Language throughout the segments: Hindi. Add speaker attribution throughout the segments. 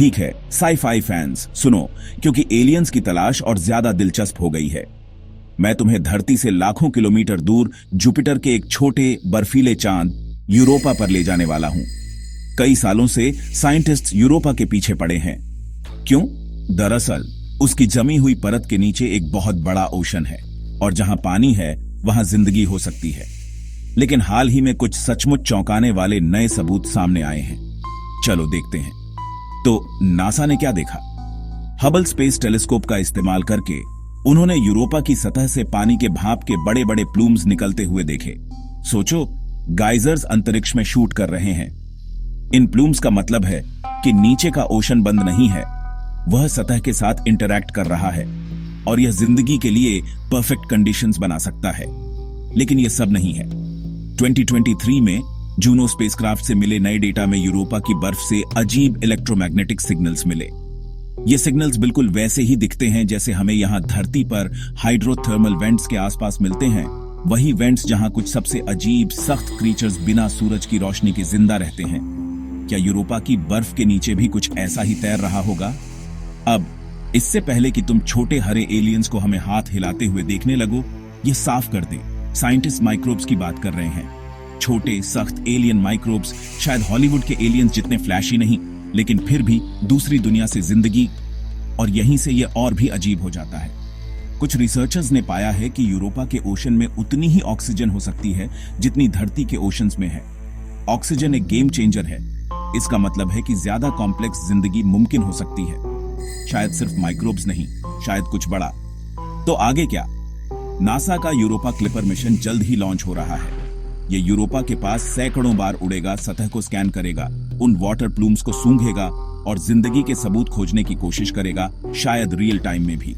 Speaker 1: ठीक है साई-फाई फैंस सुनो, क्योंकि एलियंस की तलाश और ज्यादा दिलचस्प हो गई है। मैं तुम्हें धरती से लाखों किलोमीटर दूर जुपिटर के एक छोटे बर्फीले चांद यूरोपा पर ले जाने वाला हूं। कई सालों से साइंटिस्ट्स यूरोपा के पीछे पड़े हैं। क्यों? दरअसल उसकी जमी हुई परत के नीचे एक बहुत बड़ा ओशन है और जहां पानी है वहां जिंदगी हो सकती है। लेकिन हाल ही में कुछ सचमुच चौंकाने वाले नए सबूत सामने आए हैं। चलो देखते हैं। तो नासा ने क्या देखा? हबल स्पेस टेलीस्कोप का इस्तेमाल करके उन्होंने यूरोपा की सतह से पानी के भाप के बड़े बड़े प्लूम्स निकलते हुए देखे। सोचो, गाइजर्स अंतरिक्ष में शूट कर रहे हैं। इन प्लूम्स का मतलब है कि नीचे का ओशन बंद नहीं है, वह सतह के साथ इंटरैक्ट कर रहा है और यह जिंदगी के लिए परफेक्ट कंडीशंस बना सकता है। लेकिन यह सब नहीं है। 2023 में जूनो स्पेसक्राफ्ट से मिले नए डेटा में यूरोपा की बर्फ से अजीब इलेक्ट्रोमैग्नेटिक सिग्नल्स मिले। ये सिग्नल्स बिल्कुल वैसे ही दिखते हैं जैसे हमें यहाँ धरती पर हाइड्रोथर्मल वेंट्स के आसपास मिलते हैं। वही वेंट्स जहां कुछ सबसे अजीब सख्त क्रीचर्स बिना सूरज की रोशनी के जिंदा रहते हैं। क्या यूरोपा की बर्फ के नीचे भी कुछ ऐसा ही तैर रहा होगा? अब इससे पहले कि तुम छोटे हरे एलियंस को हमें हाथ हिलाते हुए देखने लगो, ये साफ कर दें, साइंटिस्ट माइक्रोब्स की बात कर रहे हैं। छोटे सख्त एलियन माइक्रोब्स, शायद हॉलीवुड के एलियंस जितने फ्लैशी नहीं, लेकिन फिर भी दूसरी दुनिया से जिंदगी। और यहीं से यह और भी अजीब हो जाता है। कुछ रिसर्चर्स ने पाया है कि यूरोपा के ओशन में उतनी ही ऑक्सीजन हो सकती है जितनी धरती के ओशंस में है। ऑक्सीजन एक गेम चेंजर है। इसका मतलब है कि ज्यादा कॉम्प्लेक्स जिंदगी मुमकिन हो सकती है। शायद सिर्फ माइक्रोब्स नहीं, शायद कुछ बड़ा। तो आगे क्या? नासा का यूरोपा क्लिपर मिशन जल्द ही लॉन्च हो रहा है। ये यूरोपा के पास सैकड़ों बार उड़ेगा, सतह को स्कैन करेगा, उन वाटर प्लूम्स को सूंघेगा और जिंदगी के सबूत खोजने की कोशिश करेगा, शायद रियल टाइम में भी।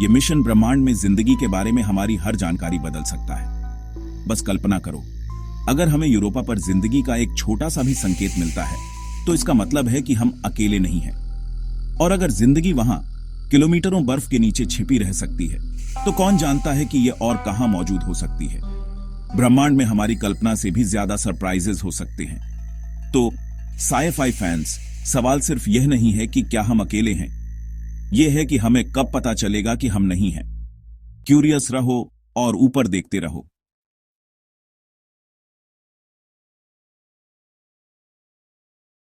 Speaker 1: ये मिशन ब्रह्मांड में जिंदगी के बारे में हमारी हर जानकारी बदल सकता है। बस कल्पना करो, अगर हमें यूरोपा पर जिंदगी का एक छोटा सा भी संकेत मिलता है तो इसका मतलब है कि हम अकेले नहीं हैं। और अगर जिंदगी वहां किलोमीटरों बर्फ के नीचे छिपी रह सकती है तो कौन जानता है कि यह और कहां मौजूद हो सकती है। ब्रह्मांड में हमारी कल्पना से भी ज्यादा सरप्राइजेस हो सकते हैं। तो साई-फाई फैंस, सवाल सिर्फ यह नहीं है कि क्या हम अकेले हैं, यह है कि हमें कब पता चलेगा कि हम नहीं हैं। क्यूरियस रहो और ऊपर देखते रहो।